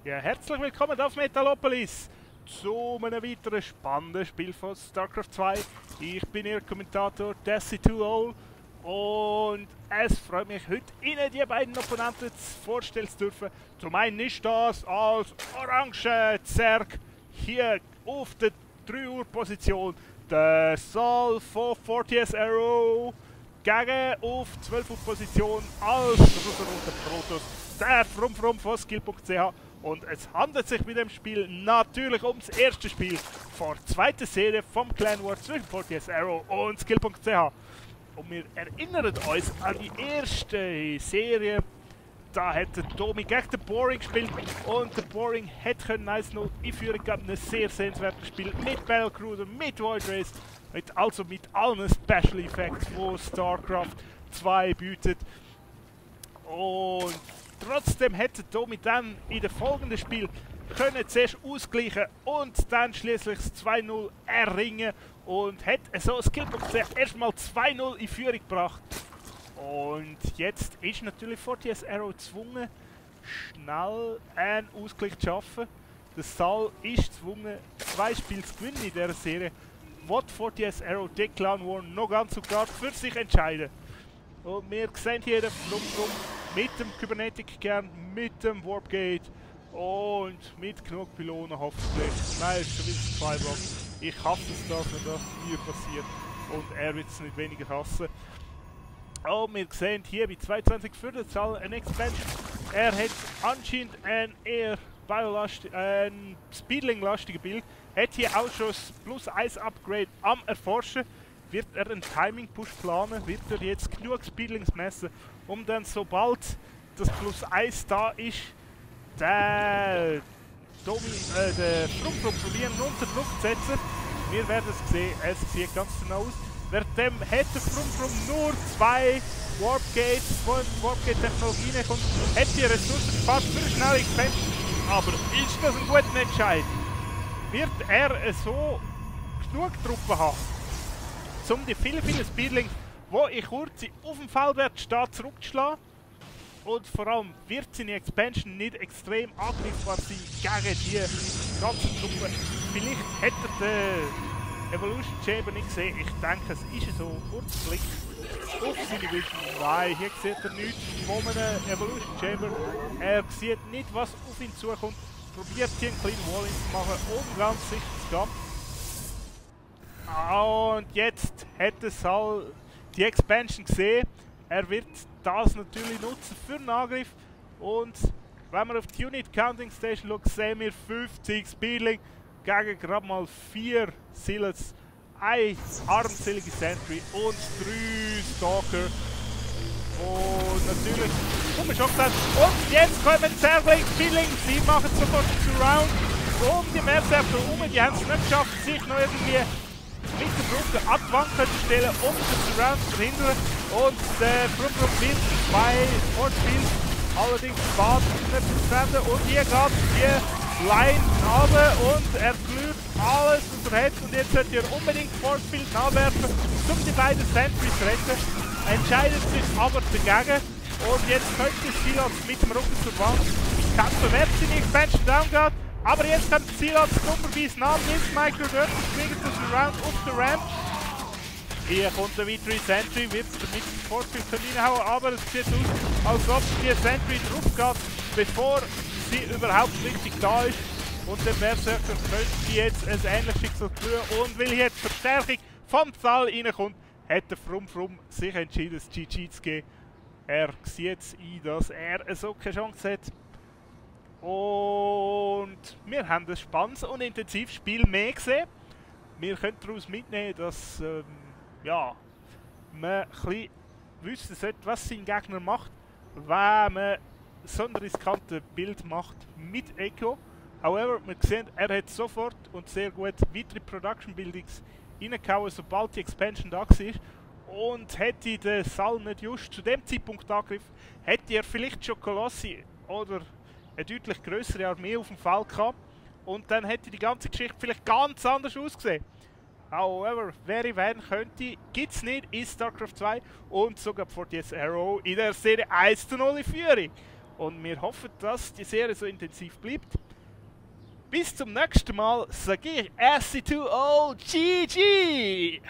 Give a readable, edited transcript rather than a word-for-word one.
Ja, herzlich willkommen auf Metalopolis zu einem weiteren spannenden Spiel von StarCraft 2. Ich bin Ihr Kommentator Desi2All und es freut mich, heute Ihnen die beiden Opponenten vorstellen zu dürfen. Zum einen ist das als orange Zerg hier auf der 3 Uhr Position der Sol von 40S Arrow gegen auf 12 Uhr Position als roter Protoss der Frumfrum von Skill.ch. Und es handelt sich bei dem Spiel natürlich ums erste Spiel vor der zweiten Serie vom Clan War zwischen 40S Arrow und Skill.ch. Und wir erinnern uns an die erste Serie. Da hat der Tommy gegen den Boring gespielt und der Boring hätte 1-0 in Führung gehabt. Ein sehr sehenswertes Spiel mit Battlecruiser, mit Void Race, mit allen Special Effects, die StarCraft 2 bietet. Und trotzdem hätte Tommy dann in dem folgenden Spiel können zuerst ausgleichen und dann schließlich das 2-0 erringen und hat so Skill.ch erstmal 2-0 in Führung gebracht. Und jetzt ist natürlich 40S Arrow gezwungen, schnell einen Ausgleich zu schaffen. Der Saal ist gezwungen, 2 Spiele zu gewinnen in dieser Serie. Wird 40S Arrow den Clan War noch ganz und gar für sich entscheiden. Und wir sehen hier den Frumfrum mit dem Kybernetic-Kern, mit dem Warpgate und mit genug Pylonen hoffentlich. Nein, es ist schon wieder 2 Block. Ich hasse es, dass mir das hier passiert und er wird es nicht weniger hassen. Und wir sehen hier bei 22 für die Zahl eine Expansion. Er hat anscheinend ein eher ein Speedling-lastiges Bild. Hat hier auch schon das +1 Upgrade am Erforschen. Wird er einen Timing-Push planen? Wird er jetzt genug Speedlings messen, um dann sobald das +1 da ist, den Frumfrum probieren unter Druck zu setzen? Wir werden es sehen, es sieht ganz genau aus. Währenddem hätte Frumfrum nur 2 Warpgates von Warpgate-Technologien und hätte die Ressourcen gespart für eine schnelle Expansion. Aber ist das ein guter Entscheid? Wird er so genug Truppen haben, um die vielen Speedlings, die in Kurze auf dem Feldwert stehen, zurückzuschlagen? Und vor allem wird seine Expansion nicht extrem angreifbar sein gegen die ganzen Truppen. Vielleicht hätte er den Evolution Chamber nicht gesehen. Ich denke, es ist so kurz Blick auf seine Vision. Nein, hier sieht er nichts von einem Evolution Chamber. Er sieht nicht, was auf ihn zukommt. Probiert hier einen kleinen Wall zu machen, um ganz sicher zu gehen. Und jetzt hat Saal die Expansion gesehen. Er wird das natürlich nutzen für einen Angriff. Und wenn wir auf die Unit Counting Station schauen, sehen wir 50 Speedling gegen gerade mal 4 Silas, 1 armselige Sentry und 3 Stalker. Und natürlich, schon gesagt, und jetzt kommen Zergling, Speedling, sie machen sofort den Surround. Und die Merzerfer die haben es nicht geschafft, sich noch irgendwie mit der Brücke an die Wand zu stellen, um den Surround zu verhindern. Und der Frumfrum wird 2 Forcefields, allerdings spät nicht zu trennen. Und hier geht die Line runter und er blüht alles, was er hat. Und jetzt sollte er unbedingt Forcefield nachwerfen, um die beiden Sentries zu retten. Entscheidet sich aber dagegen. Und jetzt könnte Silas mit dem Rücken zur Wand kämpfen, wer seine Expansion down geht. Aber jetzt kann Silas dummerweise nach mit Micro dort kriegen das Round auf der Ramp. Hier kommt der weitere Sentry, wird mit dem Forcefield reinhauen, aber es sieht aus, als ob die Sentry drauf geht, bevor sie überhaupt richtig da ist. Und der Berserker könnte jetzt ein ähnliches Schicksal führen. Und weil jetzt Verstärkung vom Saal reinkommt, hat der Frumfrum sich entschieden, das GG zu geben. Er sieht ein, dass er so keine Chance hat. Und wir haben ein spannendes und intensives Spiel mehr gesehen. Wir können daraus mitnehmen, dass ja, man ein bisschen wissen sollte, was sein Gegner macht, wenn man so ein riskantes Bild macht mit Echo. However, wir sehen, er hat sofort und sehr gut weitere Production Buildings reingehauen, sobald die Expansion da war. Und hätte der Saal nicht just zu dem Zeitpunkt angegriffen, hätte er vielleicht schon Kolossi oder eine deutlich größere Armee auf dem Feld gehabt. Und dann hätte die ganze Geschichte vielleicht ganz anders ausgesehen. However, wer erwähnen könnte, gibt es nicht in StarCraft 2 und sogar 40S Arrow in der Serie 1:0 in Führung. Und wir hoffen, dass die Serie so intensiv bleibt. Bis zum nächsten Mal, sage ich SC2O GG!